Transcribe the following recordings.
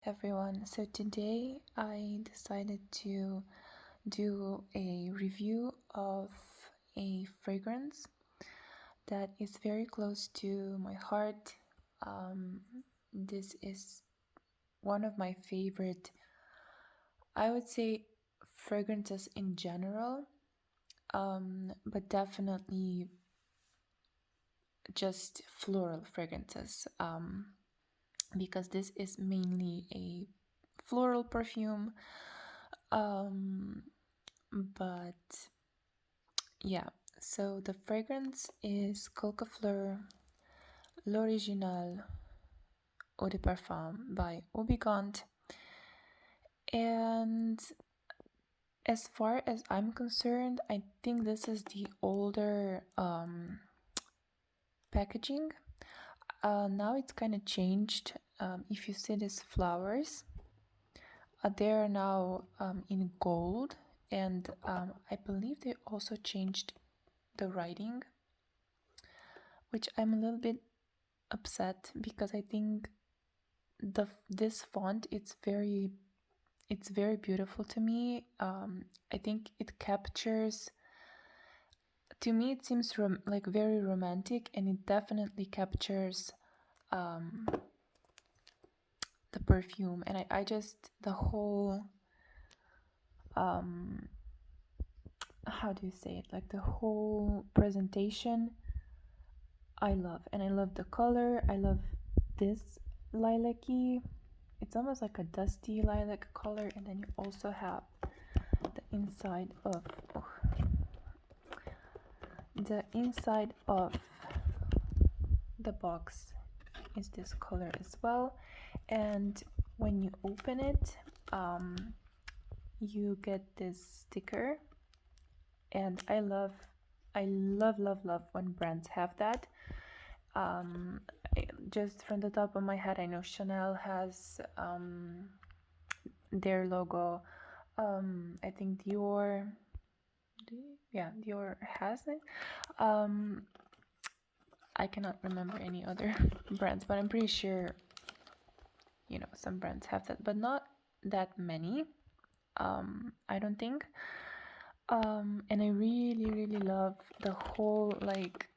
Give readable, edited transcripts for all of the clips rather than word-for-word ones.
everyone. So today I decided to do a review of a fragrance that is very close to my heart. Um, this is one of my favorite, I would say, fragrances in general, but definitely just floral fragrances, because this is mainly a floral perfume. Um, but yeah, so the fragrance is Quelques l'original eau de parfum by Houbigant. And as far as I'm concerned, I think this is the older packaging. Now it's kind of changed. If you see these flowers, they are now in gold, and I believe they also changed the writing, which I'm a little bit upset because I think this font it's very beautiful to me. I think it captures, to me it seems like very romantic, and it definitely captures um, the perfume, and I just the whole um, how do you say it, like the whole presentation I love, and I love the color. I love this lilac-y, it's almost like a dusty lilac color, and then you also have the inside of oh, the inside of the box is this color as well. And when you open it, you get this sticker, and I love when brands have that. um, just from the top of my head, I know Chanel has their logo. I think Dior has it. um, I cannot remember any other brands, but I'm pretty sure some brands have that, but not that many. I don't think. And I really really love the whole like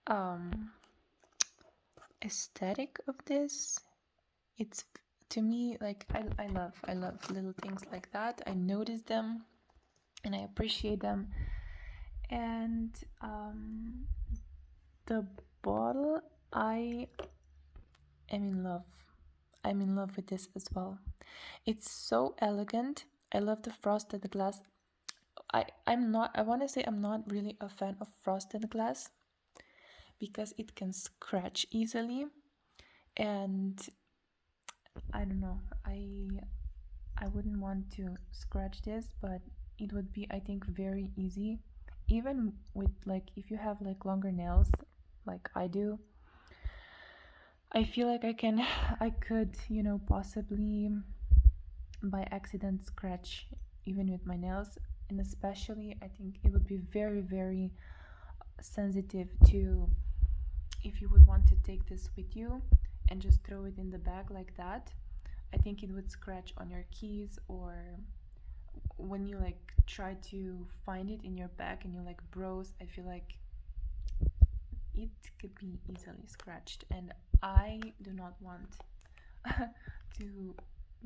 um aesthetic of this. It's, to me, like I love little things like that. I notice them and I appreciate them. And the bottle, I am in love. I'm in love with this as well. It's so elegant. I love the frosted glass. I want to say I'm not really a fan of frosted glass because it can scratch easily, and I don't know. I wouldn't want to scratch this, but it would be, I think, very easy. Even with, like, if you have like longer nails like I do, I feel like I could, possibly by accident scratch even with my nails. And especially, I think it would be very, very sensitive to, if you would want to take this with you and just throw it in the bag like that. I think it would scratch on your keys, or when you like try to find it in your bag and you like browse, I feel like it could be easily scratched, and I do not want to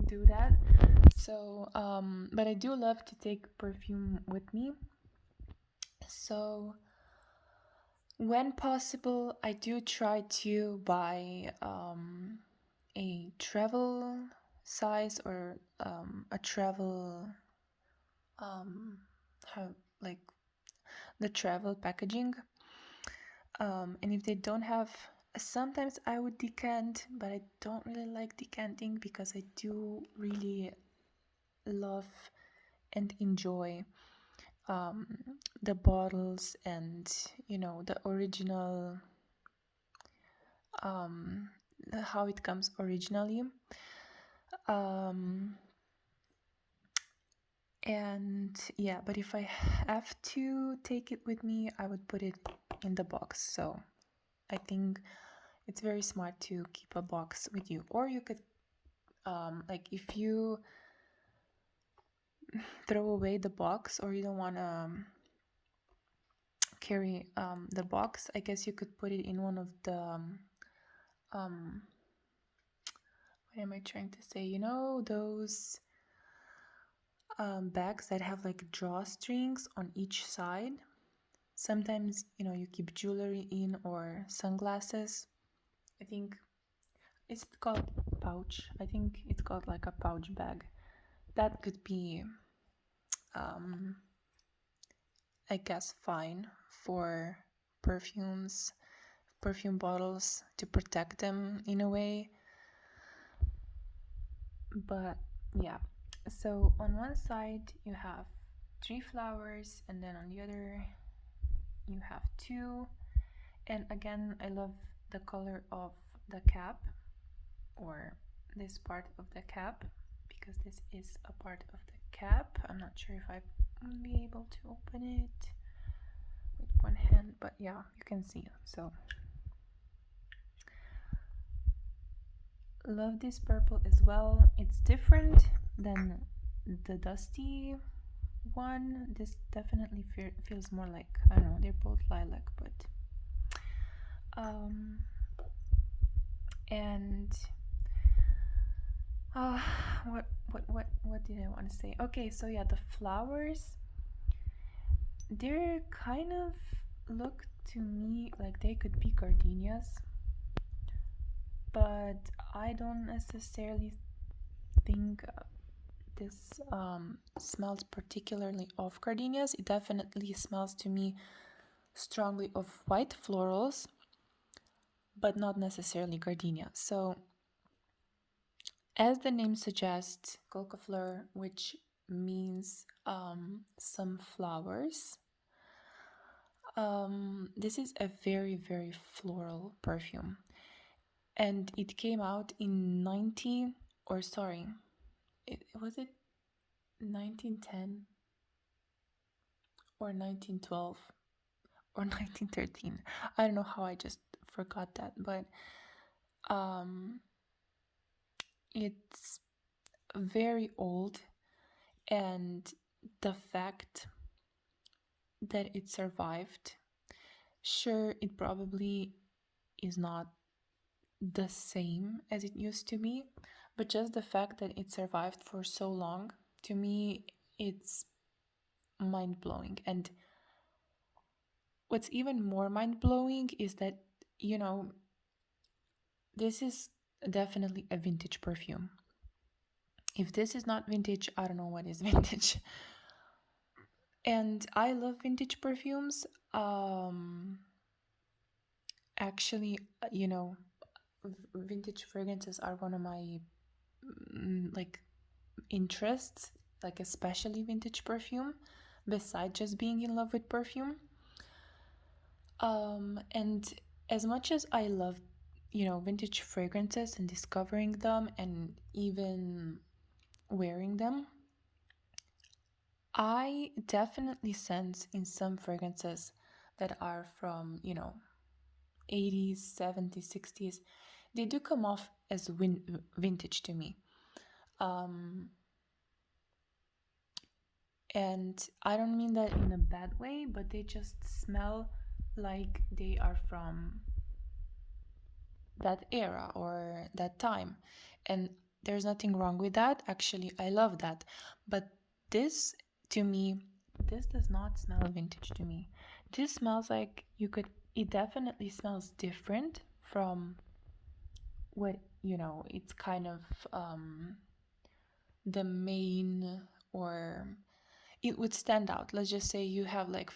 do that. So but I do love to take perfume with me. So when possible, I do try to buy a travel size, or a travel how, like, the travel packaging. And if they don't have, sometimes I would decant, but I don't really like decanting because I do really love and enjoy um, the bottles, and the original, um, how it comes originally. um, and yeah, but if I have to take it with me, I would put it in the box. So I think it's very smart to keep a box with you, or you could Like if you throw away the box or you don't want to carry the box, I guess you could put it in one of the um, what am I trying to say? You know, those bags that have like drawstrings on each side. Sometimes, you know, you keep jewelry in or sunglasses. I think it's called pouch. I think it's called like a pouch bag. That could be, um, I guess, fine for perfumes, perfume bottles to protect them in a way. But yeah, so on one side you have 3 flowers, and then on the other you have 2. And again, I love the color of the cap, or this part of the cap, because this is a part of the cap. I'm not sure if I will be able to open it with one hand, but yeah, you can see. So love this purple as well. It's different than the dusty one. This definitely feels more like, I don't know, they're both lilac, but and uh what did I want to say? Okay, so yeah, the flowers, they're kind of look to me like they could be gardenias, but I don't necessarily think this smells particularly of gardenias. It definitely smells to me strongly of white florals, but not necessarily gardenia. So, as the name suggests, Quelques, which means some flowers, this is a very, very floral perfume. And it came out in 90, or sorry, was it 1910 or 1912 or 1913? I don't know how I just forgot that, but it's very old, and the fact that it survived, sure, it probably is not the same as it used to be, but just the fact that it survived for so long, to me, it's mind blowing. And what's even more mind blowing is that, you know, this is definitely a vintage perfume. If this is not vintage, I don't know what is vintage. And I love vintage perfumes. Actually, you know, vintage fragrances are one of my like interests, like especially vintage perfume, besides just being in love with perfume. And as much as I love, you know, vintage fragrances and discovering them and even wearing them, I definitely sense in some fragrances that are from, you know, 80s, 70s, 60s, they do come off as vintage to me. And I don't mean that in a bad way, but they just smell like they are from that era or that time. And there's nothing wrong with that. Actually, I love that. But this, to me, this does not smell vintage to me. This smells like it definitely smells different from what, you know, it's kind of the main, or it would stand out. Let's just say you have like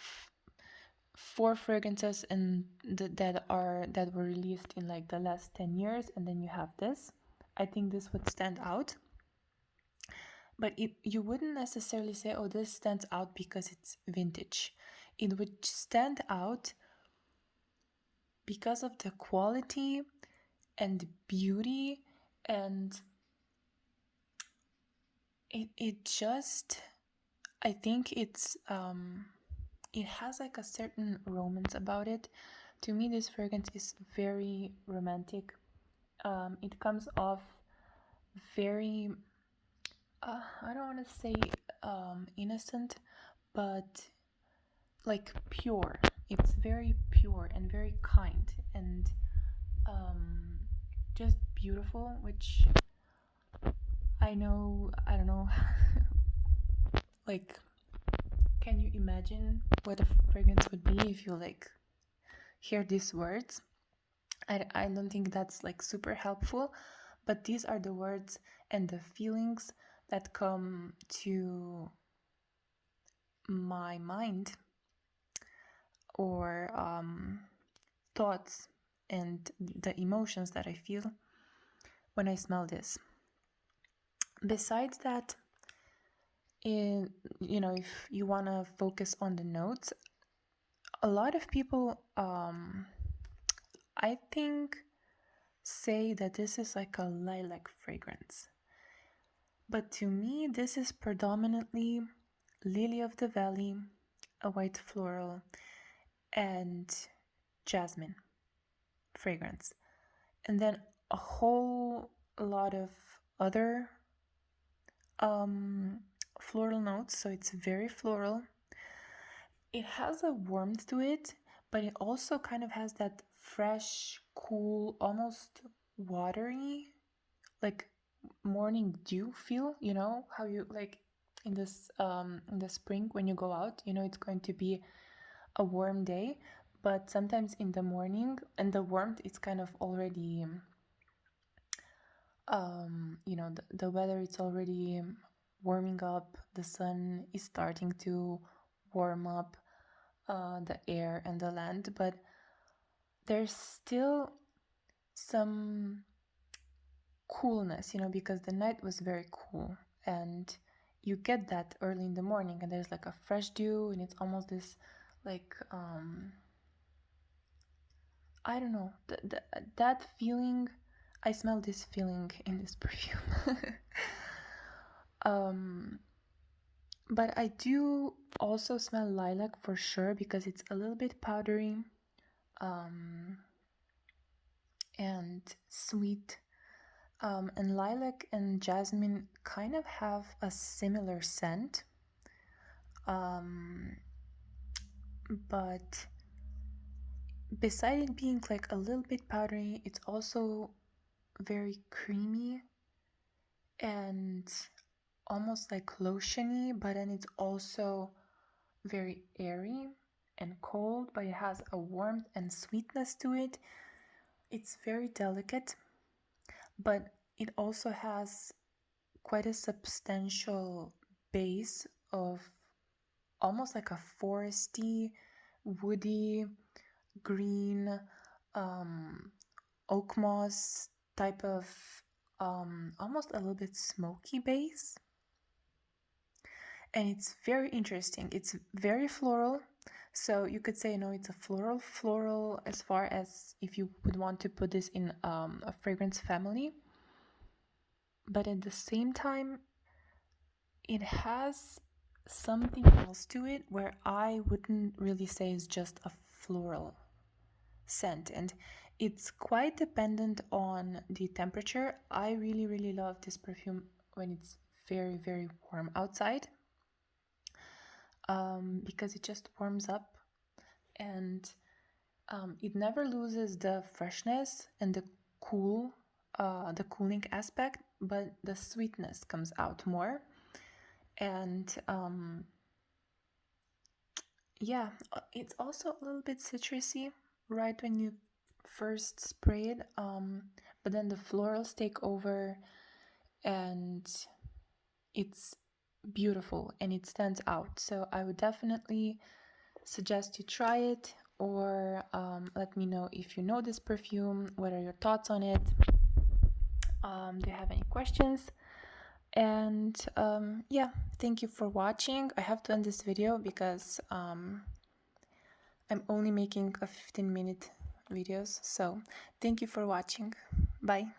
4 fragrances and that were released in like the last 10 years, and then you have this. I think this would stand out, but you wouldn't necessarily say, oh, this stands out because it's vintage. It would stand out because of the quality and beauty, and it just, I think it has like a certain romance about it. To me, this fragrance is very romantic. It comes off very, I don't want to say innocent, but like pure. It's very pure and very kind and um, just beautiful, which I know, I don't know, like, can you imagine what a fragrance would be if you like hear these words? I don't think that's like super helpful, but these are the words and the feelings that come to my mind, or thoughts and the emotions that I feel when I smell this. Besides that, if you want to focus on the notes, a lot of people, I think, say that this is like a lilac fragrance. But to me, this is predominantly lily of the valley, a white floral, and jasmine fragrance. And then a whole lot of other floral notes. So it's very floral. It has a warmth to it, but it also kind of has that fresh, cool, almost watery, like morning dew feel. You know how you like in the spring when you go out, it's going to be a warm day, but sometimes in the morning and the warmth, it's kind of already the weather, it's already warming up, the sun is starting to warm up the air and the land, but there's still some coolness, because the night was very cool, and you get that early in the morning, and there's like a fresh dew, and it's almost this like I don't know, that feeling. I smell this feeling in this perfume. But I do also smell lilac for sure, because it's a little bit powdery and sweet. And lilac and jasmine kind of have a similar scent. But beside it being like a little bit powdery, it's also very creamy and almost like lotiony, but then it's also very airy and cold, but it has a warmth and sweetness to it. It's very delicate, but it also has quite a substantial base of almost like a foresty, woody, green, oak moss type of almost a little bit smoky base. And it's very interesting. It's very floral. So you could say, it's a floral as far as if you would want to put this in a fragrance family. But at the same time, it has something else to it where I wouldn't really say is just a floral scent. And it's quite dependent on the temperature. I really, really love this perfume when it's very, very warm outside. Because it just warms up, and it never loses the freshness and the cooling aspect, but the sweetness comes out more. And it's also a little bit citrusy right when you first spray it, but then the florals take over, and it's beautiful and it stands out. So I would definitely suggest you try it, or let me know if you know this perfume. What are your thoughts on it? Do you have any questions? And thank you for watching. I have to end this video because I'm only making a 15-minute videos. So thank you for watching. Bye.